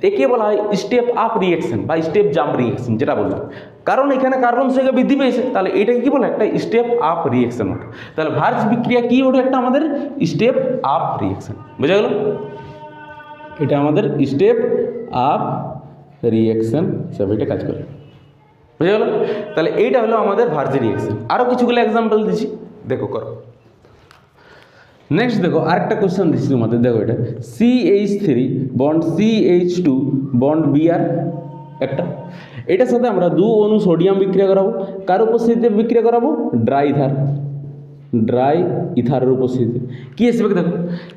একে বলা হয় স্টেপ আপ রিঅ্যাকশন বা স্টেপ জাম্প রিঅ্যাকশন, যেটা বললাম। কারণ এখানে কার্বন সংখ্যা বৃদ্ধি পেয়েছে, তাহলে এটাকে কি বলে? একটা স্টেপ আপ রিঅ্যাকশন ওঠে। তাহলে ভার্জ বিক্রিয়া কি ওঠে? একটা আমাদের স্টেপ আপ রিঅ্যাকশন। বুঝা গেল? এটা আমাদের স্টেপ আপ রিঅ্যাকশন সব এটা কাজ করে। বুঝা গেল? তাহলে এইটা হলো আমাদের ভার্জি রিঅ্যাকশন। আরও কিছুগুলো এক্সাম্পল দিচ্ছি, দেখো করো। নেক্সট দেখো আরেকটা কোশ্চেন দিচ্ছি তোমাদের, দেখো এটা CH3 bond CH2 bond Br একটা, এটার সাথে আমরা 2 অণু সোডিয়াম বিক্রিয়া করাবো, কার উপস্থিতিতে বিক্রিয়া করাবো? ড্রাই ইথারের উপস্থিতিতে। কি আসবে দেখো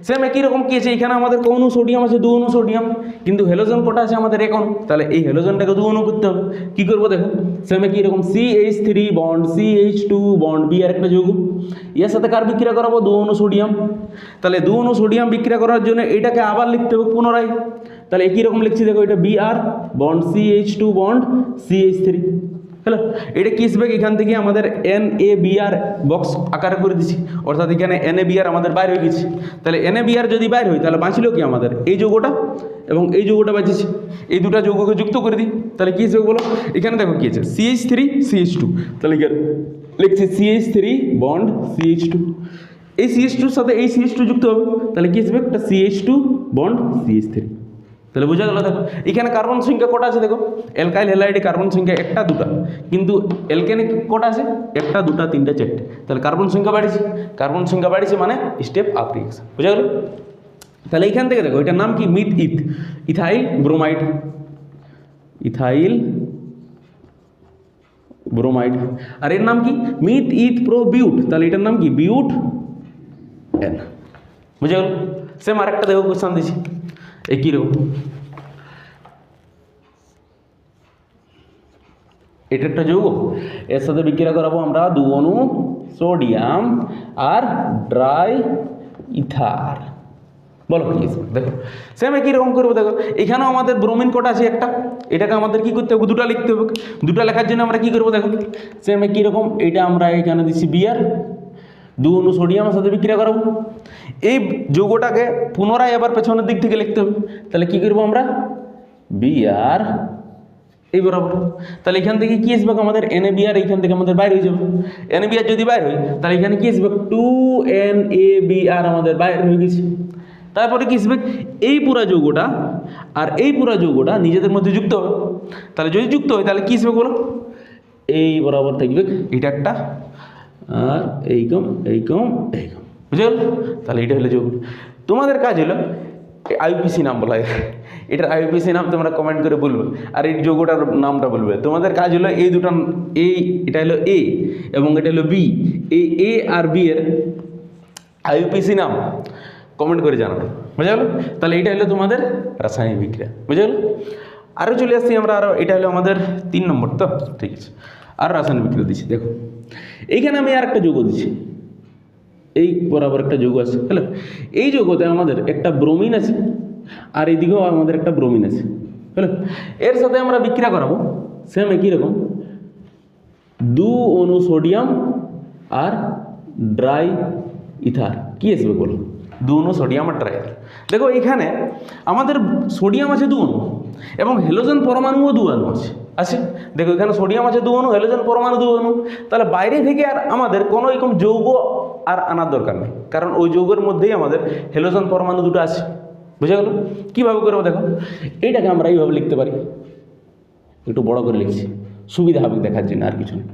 সেম একই রকম কি আছে, এখানে আমাদের কোন অণু সোডিয়াম আছে? 2 অণু সোডিয়াম, কিন্তু হ্যালোজেন কটা আছে আমাদের? 1 অণু। তাহলে এই হ্যালোজেনটাকে 2 অণু করতে হবে। কি করবো দেখো সেম একই রকম CH3 bond CH2 bond Br একটা যৌগ, এর সাথে কার বিক্রিয়া করাবো? 2 অণু সোডিয়াম। তাহলে 2 অণু সোডিয়াম বিক্রিয়া করার জন্য এটাকে আবার লিখতে হবে পুনরায়। তাহলে একই রকম লিখছি, দেখো এটা Br bond CH2 bond CH3। Hello, এটা কি আসবে? এখান থেকে আমাদের NaBr বক্স আকারে করে দিচ্ছি, অর্থাৎ এখানে NaBr আমাদের বাইর হয়ে গেছে। তাহলে NaBr যদি বাইর হয় তাহলে বাঁচল কি আমাদের? এই যৌগটা এবং এই যৌগটা বাঁচেছে, এই দুটা যৌগকে যুক্ত করে দিই। তাহলে কী আসবে বলো? এখানে দেখো কী আছে? CH3 CH2, তাহলে লিখছি CH3 বন্ড CH2, এই CH2 সাথে এই CH2 যুক্ত হবে, তাহলে কী আসবে? একটা CH2 বন্ড CH3। তাহলে বোঝা গেল? দেখো এখানে কার্বন সংখ্যা কটা আছে? দেখো অ্যালকাইল হ্যালাইডে কার্বন সংখ্যা 1টা 2টা, কিন্তু অ্যালকেনে কটা আছে? 1টা 2টা 3টা 4টে। তাহলে কার্বন সংখ্যা বাড়িয়েছে, কার্বন সংখ্যা বাড়িয়েছে মানে স্টেপ আপ রিঅ্যাকশন। বোঝা গেল? তাহলে এখান থেকে দেখো এটার নাম কি? Meth eth, ethyl bromide, ethyl bromide. আর এর নাম কি? মিথ ইথ প্রো বিউট, তাহলে এটার নাম কি? বিউট এন। বুঝা গেল? সেম আরেকটা দেখো কোশ্চেন দিচ্ছি একই রকম, এটা একটা যৌগ, এর সাথে বিক্রিয়া করাবো আমরা 2 অণু সোডিয়াম আর ড্রাই ইথার। বলো কি আছে? দেখো সেম একই রকম করবো। দেখো এখানেও আমাদের ব্রোমিন কটা আছে? 1টা, এটাকে আমাদের কি করতে হবে? 2টা লিখতে হবে। 2টা লেখার জন্য আমরা কি করবো? দেখো সেম একই রকম, এটা আমরা এখানে দিচ্ছি Br, 2 অণু সোডিয়ামের সাথে বিক্রিয়া করাবো। এই যৌগটাকে পুনরায় আবার পেছনের দিক থেকে লিখতে হবে। তাহলে কি করবো আমরা? Br এই বরাবর। তাহলে এখান থেকে কি আসবে আমাদের NaBr, এইখান থেকে আমাদের বাইরে হয়ে যাবে। NaBr যদি বাইরে হয় তাহলে এখানে কি আসবে 2NaBr আমাদের বাইরে হয়ে গেছে। তারপরে কি আসবে এই পুরা যৌগটা আর এই পুরা যৌগটা নিজেদের মধ্যে যুক্ত হবে। তাহলে যদি যুক্ত হয় তাহলে কি আসবে বলো, এই বরাবর থাকবে এটা একটা, আর এইকম এইকম এইকম, বুঝে গেল? তাহলে এটা হলো যৌগ। তোমাদের কাজ হলো আইউপিসি নাম বলা হয়, এটার আইউপিসি নাম তোমরা কমেন্ট করে বলবে, আর এই যৌগটার নামটা বলবে। তোমাদের কাজ হলো এই দুটো, এটা হলো এ এবং এটা হলো বি, এই এ আর বি এর আইউপিসি নাম কমেন্ট করে জানাবে, বুঝে গেল? তাহলে এটা হলো তোমাদের রাসায়নিক বিক্রিয়া, বুঝে গেল? আরও চলে আসছি আমরা, আরও এটা হলো আমাদের 3 নম্বর। তো ঠিক আছে, আর রাসায়নিক বিক্রিয়া দিচ্ছি। দেখো এইখানে আমি আর একটা যৌগ দিচ্ছি, এই বরাবর একটা যৌগ আছে, হ্যালো। এই যৌগতে আমাদের একটা ব্রোমিন আছে আর এইদিকেও আমাদের একটা ব্রোমিন আছে, হ্যালো। এর সাথে আমরা বিক্রিয়া করাবো সেম একই রকম, 2 অণু সোডিয়াম আর ড্রাই ইথার। কি আসবে বলো, 2 অণু সোডিয়াম আর ড্রাই ইথার। দেখো এখানে আমাদের সোডিয়াম আছে 2 অণু এবং হ্যালোজেন পরমাণুও 2 অণু আছে। দেখো এখানে সোডিয়াম আছে 2 অণু, হ্যালোজেন পরমাণু 2 অণু। তাহলে বাইরে থেকে আর আমাদের কোনো এরকম যৌগ আর আনার দরকার নেই, কারণ ওই যৌগের মধ্যেই আমাদের হ্যালোজেন পরমাণু দুটো আছে, বুঝে গেল? কীভাবে করবো দেখো, এইটাকে আমরা এইভাবে লিখতে পারি, একটু বড় করে লিখছি সুবিধা হবে দেখার জন্য, আর কিছু নেই।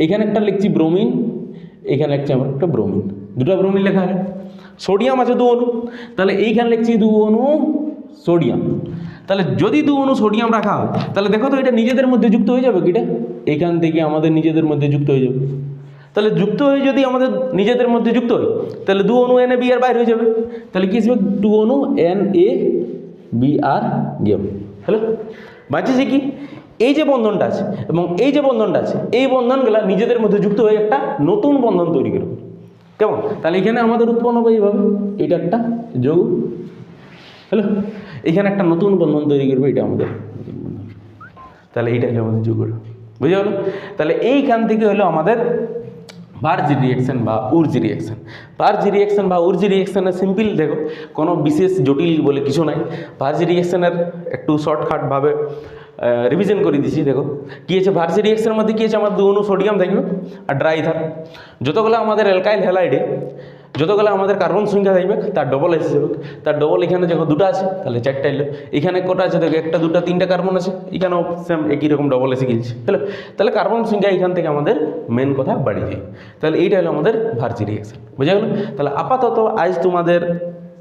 এখানে একটা লিখছি ব্রোমিন, এখানে লিখছি আমরা একটা ব্রোমিন, দুটো ব্রোমিন লেখা হলো। সোডিয়াম আছে 2 অণু, তাহলে এইখানে লিখছি 2 অণু সোডিয়াম। তাহলে যদি 2 অণু সোডিয়াম রাখা হয় তাহলে দেখো তো এটা নিজেদের মধ্যে যুক্ত হয়ে যাবে কিটা, এইখান থেকে আমাদের নিজেদের মধ্যে যুক্ত হয়ে যাবে। তাহলে যুক্ত হয়ে যদি আমাদের নিজেদের মধ্যে যুক্ত হয় তাহলে 2 অণু NaBr বাইরে হয়ে যাবে। তাহলে কি আসবে 2 অণু NaBr গেম, হ্যালো। বাঁচেছে কি, এই যে বন্ধনটা আছে এবং এই যে বন্ধনটা আছে, এই বন্ধনগুলা নিজেদের মধ্যে যুক্ত হয়ে একটা নতুন বন্ধন তৈরি করবে, কেমন? তাহলে এখানে আমাদের উৎপন্ন হবে এইভাবে, এটা একটা যৌগ, হ্যালো। এখানে একটা নতুন বন্ধন তৈরি করবে, এটা আমাদের নতুন বন্ধন। তাহলে এইটা হলো আমাদের যৌগটা, বুঝে গেল? তাহলে এইখান থেকে হলো আমাদের বার্জি রিঅ্যাকশন বা উর্জি রিঅ্যাকশন। বার্জি রিঅ্যাকশন বা উর্জি রিঅ্যাকশনের সিম্পল, দেখো কোনো বিশেষ জটিল বলে কিছু নাই। বার্জি রিঅ্যাকশনের একটু শর্টকাটভাবে রিভিশন করে দিচ্ছি। দেখো কী আছে, বার্জি রিঅ্যাকশনের মধ্যে কী আছে, আমার 2 অণু সোডিয়াম থাকবে আর ড্রাই ইথার। যতগুলো আমাদের অ্যালকাইল হ্যালাইডে যতগুলো আমাদের কার্বন সংখ্যা থাকবে তার ডবল এসে যাবে। তার ডবল এখানে যখন 2টা আছে তাহলে 4টা এলো। এখানে কটা আছে দেখো, 1 2 3টা কার্বন আছে, এখানেও সেম একই রকম ডবল এসে গেছে, হ্যালো। তাহলে কার্বন সংখ্যা এখান থেকে আমাদের মেন কথা বাড়ি যায়। তাহলে এইটা হলো আমাদের বার্জি রিঅ্যাকশন, বুঝা গেল? তাহলে আপাতত আজ তোমাদের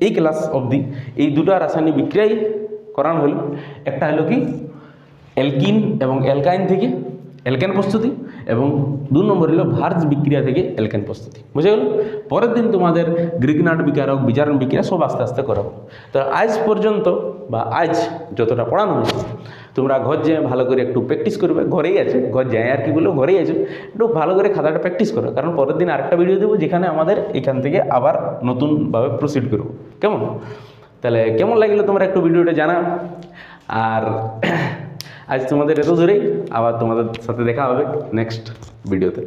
এই ক্লাস অবধি এই 2টা রাসায়নিক বিক্রিয়াই করানো হলো। একটা হলো কি অ্যালকিন এবং অ্যালকাইন থেকে অ্যালকেন প্রস্তুতি, এবং 2 নম্বর হলো ভার্জ বিক্রিয়া থেকে অ্যালকেন প্রস্তুতি, বুঝে গেল? পরের দিন তোমাদের গ্রিগনার্ড বিকারক, বিজারণ বিক্রিয়া সব আস্তে আস্তে করাবো। তো আজ পর্যন্ত বা আজ যতটা পড়ানো হয়েছে তোমরা ঘর যেয়ে ভালো করে একটু প্র্যাকটিস করবে, ঘরেই আছে, ঘর যায় আর কি বলবো, ঘরেই আছে, একটু ভালো করে খাতাটা প্র্যাকটিস করো, কারণ পরের দিন আরেকটা ভিডিও দেবো যেখানে আমাদের এখান থেকে আবার নতুনভাবে প্রসিড করবো, কেমন? তাহলে কেমন লাগলো তোমরা একটু ভিডিওটা জানা। আর আজ তোমাদের এত দূরেই, আবার তোমাদের সাথে দেখা হবে নেক্সট ভিডিওতে।